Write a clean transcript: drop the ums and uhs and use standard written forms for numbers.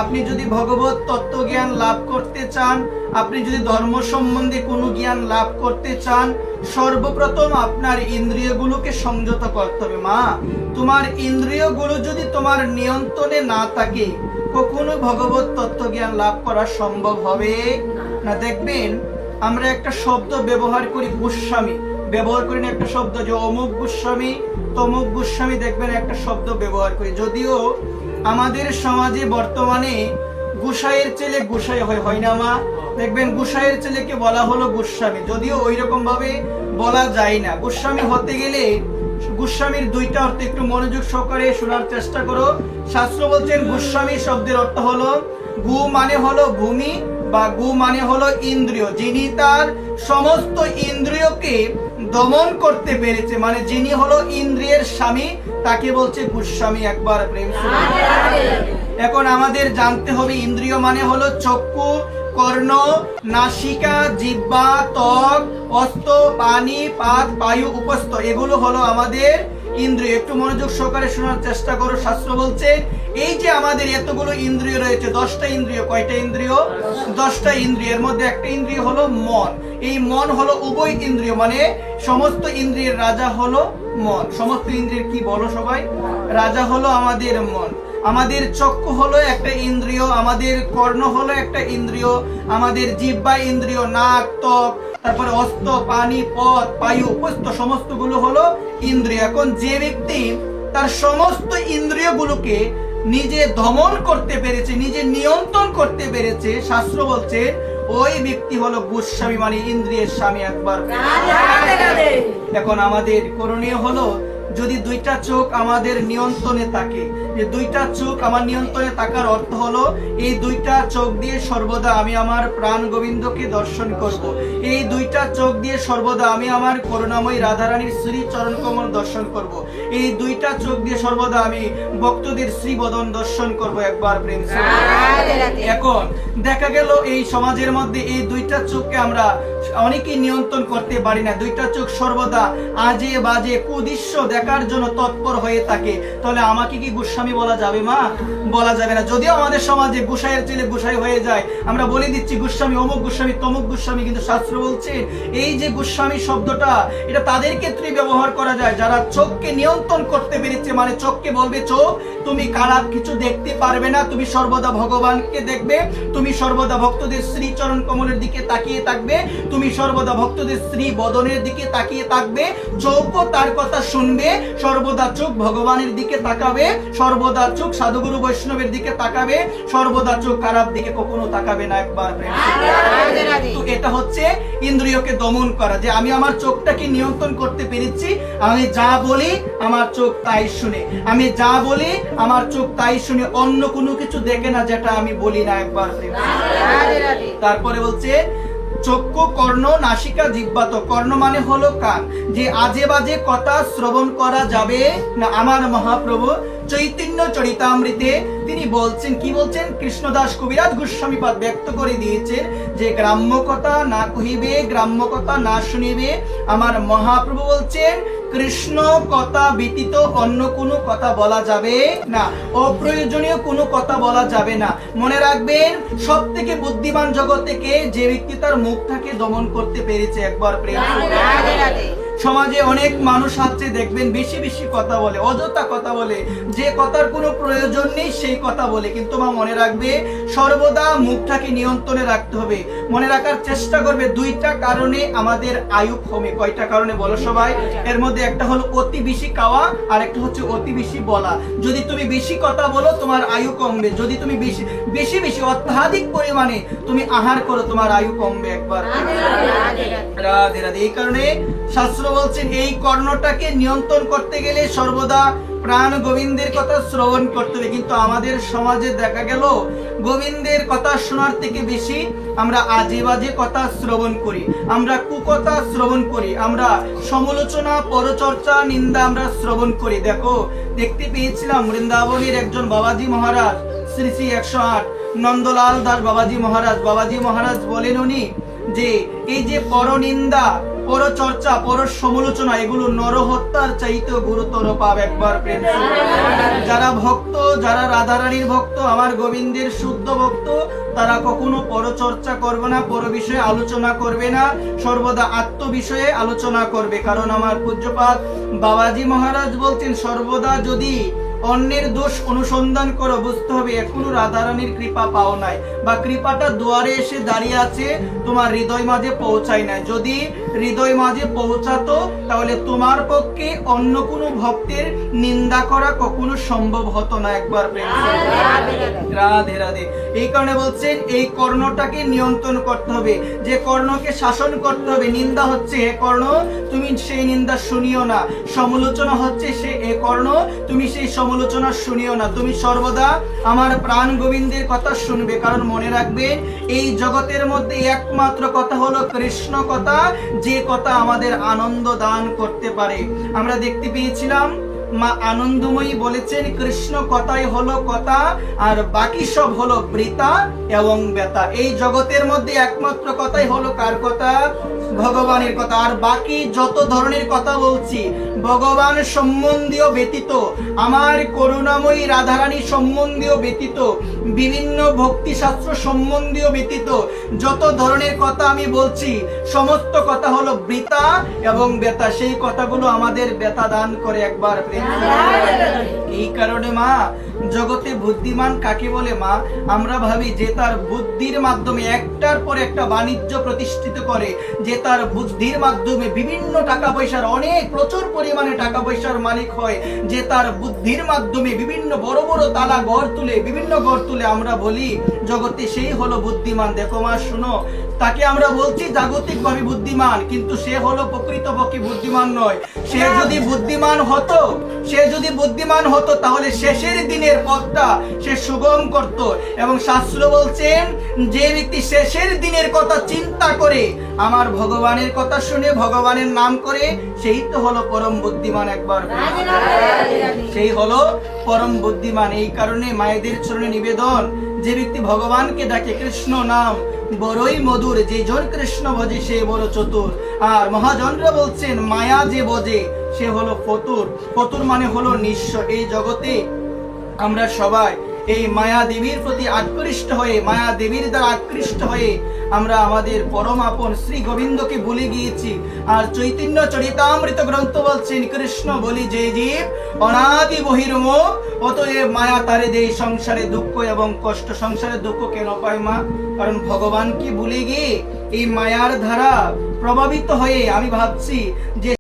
আপনি যদি ভগবত তত্ত্ব জ্ঞান লাভ করতে চান, আপনি যদি ধর্ম সম্বন্ধে কোনো জ্ঞান লাভ করতে চান, সর্বপ্রথম আপনার ইন্দ্রিয়গুলোকে সংযত করতে হবে। মা, তোমার ইন্দ্রিয়গুলো যদি তোমার নিয়ন্ত্রণে না থাকে, কখনো ভগবত তত্ত্ব জ্ঞান লাভ করা সম্ভব হবে না। দেখবেন আমরা একটা শব্দ ব্যবহার করি, গোস্বামী ব্যবহার করি না একটা শব্দ, যে অমুক গোস্বামী তমুক গোস্বামী, দেখবেন একটা শব্দ ব্যবহার করি। যদিও আমাদের সমাজে বর্তমানে গোসাইয়ের ছেলে গোসাই হয় না মা? দেখবেন গোসাইয়ের ছেলেকে বলা হলো গোস্বামী, যদিও ওই রকম ভাবে বলা যায় না। গোস্বামী হতে গেলে গোস্বামীর দুইটা অর্থ একটু মনোযোগ সহকারে শোনার চেষ্টা করো। শাস্ত্র বলছেন গোস্বামী শব্দের অর্থ হলো, গু মানে হলো ভূমি বা গু মানে হলো ইন্দ্রিয়, যিনি তার সমস্ত ইন্দ্রিয়কে দমন করতে পেরেছে, মানে যিনি হলো ইন্দ্রিয়ের স্বামী, তাকে বলছে গোস্বামী। একবার প্রেম। এখন আমাদের জানতে হবে ইন্দ্রিয় মানে হলো চক্ষু, কর্ণ, নাসিকা, জিহ্বা, ত্বক, হস্ত, পানি, পাদ, বায়ু, উপস্থ, এগুলো হলো আমাদের ইন্দ্রিয়। একটু মনোযোগ সহকারে শোনার চেষ্টা করো। শাস্ত্র বলছে এই যে আমাদের এতগুলো ইন্দ্রিয় রয়েছে, 10টা ইন্দ্রিয়। কয়টা ইন্দ্রিয়? 10টা ইন্দ্রিয়ের মধ্যে একটা ইন্দ্রিয় হলো মন। এই মন হলো উভয় ইন্দ্রিয়, মানে সমস্ত ইন্দ্রিয়ের রাজা হলো মন। সমস্ত ইন্দ্রিয়ের কি বলো সবাই? রাজা হলো আমাদের মন। আমাদের চক্ষু হলো একটা ইন্দ্রিয়, আমাদের কর্ণ হলো একটা ইন্দ্রিয়, আমাদের জিহ্বা ইন্দ্রিয়, নাক, ত্বক, তারপরে হস্ত, পানি, পদ, বায়ু, উপস্থ, সমস্তগুলো হলো ইন্দ্রিয়। এখন যে ব্যক্তি তার সমস্ত ইন্দ্রিয়গুলোকে নিজে দমন করতে পেরেছে, নিজে নিয়ন্ত্রণ করতে পেরেছে, শাস্ত্র বলছে ওই ব্যক্তি হলো গোস্বামী, মানে ইন্দ্রিয়ের স্বামী। একবার। এখন আমাদের করণীয় হলো, যদি দুইটা চোখ আমাদের নিয়ন্ত্রণে থাকে, যে দুইটা চোখ আমার নিয়ন্ত্রণে থাকার অর্থ হলো এই দুইটা চোখ দিয়ে সর্বদা আমি আমার প্রাণ গোবিন্দকে দর্শন করব। এই দুইটা চোখ দিয়ে সর্বদা আমি আমার করুণাময়ী রাধারানীর শ্রী চরণ কমল দর্শন করব। এই দুইটা চোখ দিয়ে সর্বদা আমি ভক্তদের শ্রী বদন দর্শন করব। একবার প্রেম। এখন দেখা গেল এই সমাজের মধ্যে এই দুইটা চোখকে আমরা অনেকেই নিয়ন্ত্রণ করতে পারি না। দুইটা চোখ সর্বদা আজে বাজে কুদৃশ্য দেখার জন্য তৎপর হয়ে থাকে। তাহলে আমাকে কি গোস্বামী বলা যাবে মা? বলা যাবে না। যদিও আমাদের সমাজে গোসাইয়ের ছেলে গোসাই হয়ে যায়, আমরা বলে দিচ্ছি গোস্বামী অমুক গোস্বামী তমুক গোস্বামী, কিন্তু শাস্ত্র বলছে এই যে গোস্বামী শব্দটা, এটা তাদের ক্ষেত্রে ব্যবহার করা যায় যারা চোখকে নিয়ন্ত্রণ করতে পেরেছে। মানে চোখকে বলবে, চোখ তুমি খারাপ কিছু দেখতে পারবে না, তুমি সর্বদা ভগবানকে দেখবে, তুমি সর্বদা ভক্তদের শ্রী চরণ কমলের দিকে তাকিয়ে থাকবে, তুমি সর্বদা ভক্তদের শ্রী বদনের দিকে তাকিয়ে থাকবে। চোখও তার কথা শুনবে, সর্বদা চোখ ভগবানের দিকে তাকাবে, সর্বদা চোখ সাধুগুরু বৈষ্ণবের দিকে তাকাবে, সর্বদা চোখ খারাপ দিকে কখনো তাকাবে না। একবার প্রেম। তো এটা হচ্ছে ইন্দ্রিয়কে দমন করা, যে আমি আমার চোখটাকে নিয়ন্ত্রণ করতে পেরেছি। আমি যা বলি আমার চোখ তাই শুনে, আমি যা বলি আমার চোখ তাই শুনে, অন্য কোনো কিছু দেখে না যেটা আমি বলি না। একবার প্রেম। তারপরে বলছে চক্ষু, কর্ণ, নাসিকা, জিহ্বা। তো কর্ণ মানে হলো কান, যে আজে বাজে কথা শ্রবণ করা যাবে না। আমার মহাপ্রভু চৈতন্য চরিতামৃতে তিনি বলছেন, কি বলছেন? কৃষ্ণদাস কবিরাজ গোস্বামী পাদ ব্যক্ত করে দিয়েছেন যে গ্রাম্য কথা না কহিবে, গ্রাম্য কথা না শুনিবে। আমার মহাপ্রভু বলছেন কৃষ্ণ কথা ব্যতীত অন্য কোনো কথা বলা যাবে না, অপ্রয়োজনীয় কোনো কথা বলা যাবে না। মনে রাখবেন, সব থেকে বুদ্ধিমান জগৎ থেকে যে ব্যক্তি তার মুখটাকে দমন করতে পেরেছে। একবার প্রেম। সমাজে অনেক মানুষ আছে, দেখবেন বেশি বেশি কথা বলে, অযথা কথা বলে, যে কথার কোনো প্রয়োজন নেই সেই কথা বলে। কিন্তু মা মনে রাখবে, সর্বদা মুখটাকে নিয়ন্ত্রণে রাখতে হবে। মনে রাখার চেষ্টা করবে, দুইটা কারণে আমাদের আয়ু কমে। কয়টা কারণে বলো সবাই? এর মধ্যে একটা হলো অতি বেশি খাওয়া, আর একটা হচ্ছে অতি বেশি বলা। যদি তুমি বেশি কথা বলো তোমার আয়ু কমবে, যদি তুমি বেশি বেশি অত্যাধিক পরিমাণে তুমি আহার করো তোমার আয়ু কমবে। একবার। রাধে রাধে। এই কারণে শাস্ত্র বলছেন এই কর্ণটাকে নিয়ন্ত্রণ করতে গেলে সর্বদা প্রাণ গোবিন্দের কথা শ্রবণ করতে হবে। কিন্তু আমাদের সমাজে দেখা গেল গোবিন্দের কথা শোনার থেকে বেশি আমরা আজে বাজে কথা শ্রবণ করি, আমরা কুকথা শ্রবণ করি, আমরা সমালোচনা, পরচর্চা, নিন্দা আমরা শ্রবণ করি। দেখো, দেখতে পেয়েছিলাম বৃন্দাবনের একজন বাবাজি মহারাজ, শ্রী শ্রী 108 নন্দলাল দাস বাবাজি মহারাজ বলেন উনি যে এই যে পরনিন্দা, পরচর্চা, পর সমালোচনা এগুলো নরহত্যার চাইতেও গুরুতর পাপ। একবার প্রেম করে। যারা ভক্ত, যারা রাধারানীর ভক্ত, আমার গোবিন্দের শুদ্ধ ভক্ত, তারা কখনো পরচর্চা করবে না, পর বিষয়ে আলোচনা করবে না, সর্বদা আত্ম বিষয়ে আলোচনা করবে। কারণ আমার পূজ্যপাদ বাবাজি মহারাজ বলছেন, সর্বদা যদি অন্যের দোষ অনুসন্ধান করো, বুঝতে হবে এখনো রাধারানীর কৃপা পাও নাই, বা কৃপাটা দুয়ারে এসে দাঁড়িয়ে আছে, তোমার হৃদয় মাঝে পৌঁছায় নাই। যদি হৃদয় মাঝে পৌঁছাতো, তাহলে তোমার পক্ষে অন্য কোনো ভক্তের নিন্দা করা কখনো সম্ভব হতো না। একবার প্রেম করে। রাধে রাধে। এই কারণে বলছেন এই কর্ণটাকে নিয়ন্ত্রণ করতে হবে, যে কর্ণকে শাসন করতে হবে। নিন্দা হচ্ছে হে কর্ণ, তুমি সেই নিন্দা শুনিও না। সমালোচনা হচ্ছে সে এ কর্ণ, তুমি সেই সমালোচনা শুনিও না। তুমি সর্বদা আমার প্রাণ গোবিন্দের কথা শুনবে। কারণ মনে রাখবেন, এই জগতের মধ্যে একমাত্র কথা হলো কৃষ্ণ কথা, যে কথা আমাদের আনন্দ দান করতে পারে। আমরা দেখতে পেয়েছিলাম মা আনন্দময়ী বলেছেন, কৃষ্ণ কথাই হলো কথা, আর বাকি সব হলো বৃথা এবং ব্যথা। এই জগতের মধ্যে একমাত্র কথাই হলো কার কথা? ভগবানের কথা। আর বাকি যত ধরনের কথা বলছি, ভগবান সম্বন্ধীয় ব্যতীত, আমার করুণাময়ী রাধারানী সম্বন্ধীয় ব্যতীত, বিভিন্ন ভক্তি শাস্ত্র সম্বন্ধীয় ব্যতীত যত ধরনের কথা আমি বলছি, সমস্ত কথা হলো বৃথা এবং ব্যথা। সেই কথাগুলো আমাদের ব্যথা দান করে। একবার প্রেম। এই কারণে মা, জগতে বুদ্ধিমান কাকে বলে মা? আমরা ভাবি যে তার বুদ্ধির মাধ্যমে একটার পর একটা বাণিজ্য প্রতিষ্ঠিত করে, যে তার বুদ্ধির মাধ্যমে বিভিন্ন টাকা পয়সার, অনেক প্রচুর পরিমাণে টাকা পয়সার মালিক হয়, যে তার বুদ্ধির মাধ্যমে বিভিন্ন বড় বড় তালা ঘর তুলে, বিভিন্ন ঘর তুলে, আমরা বলি জগতে সেই হলো বুদ্ধিমান। দেখো মা, শুনো, তাকে আমরা বলছি জাগতিক ভাবে বুদ্ধিমান, কিন্তু সে হলো প্রকৃতপক্ষে বুদ্ধিমান নয়। সে যদি বুদ্ধিমান হতো, তাহলে শেষের দিনের পথটা সে সুগম করত। এবং শাস্ত্র বলছেন, যে ব্যক্তি শেষের দিনের কথা চিন্তা করে, আমার ভগবানের কথা শুনে ভগবানের নাম করে, সেই তো হলো পরম বুদ্ধিমান। একবার সেই হলো পরম বুদ্ধিমান। এই কারণে মায়েদের চরণে নিবেদন, যে ব্যক্তি ভগবানকে ডাকে, কৃষ্ণ নাম বড়ই মধুর, যে জন কৃষ্ণ ভজে সে বড় চতুর। আর মহাজনরা বলছেন, মায়া যে বোঝে সে হলো ফতুর। ফতুর মানে হলো নিঃস্ব। এই জগতে আমরা সবাই এই মায়া দেবীর প্রতি আকৃষ্ট হয়ে, মায়া দেবীর দ্বারা আকৃষ্ট হয়ে আমরা আমাদের পরম আপন শ্রী গোবিন্দকে ভুলে গিয়েছি। আর চৈতন্য চরিতামৃত গ্রন্থ বলছেন, কৃষ্ণ বলি যে জীব অনাদি বহির্মুখ, অতএব মায়া তারে দেয় সংসারে দুঃখ এবং কষ্ট। সংসারে দুঃখ কেন পায় মা? কারণ ভগবানকে ভুলে গিয়ে এই মায়ার ধারা প্রভাবিত হয়ে আমি ভাবছি যে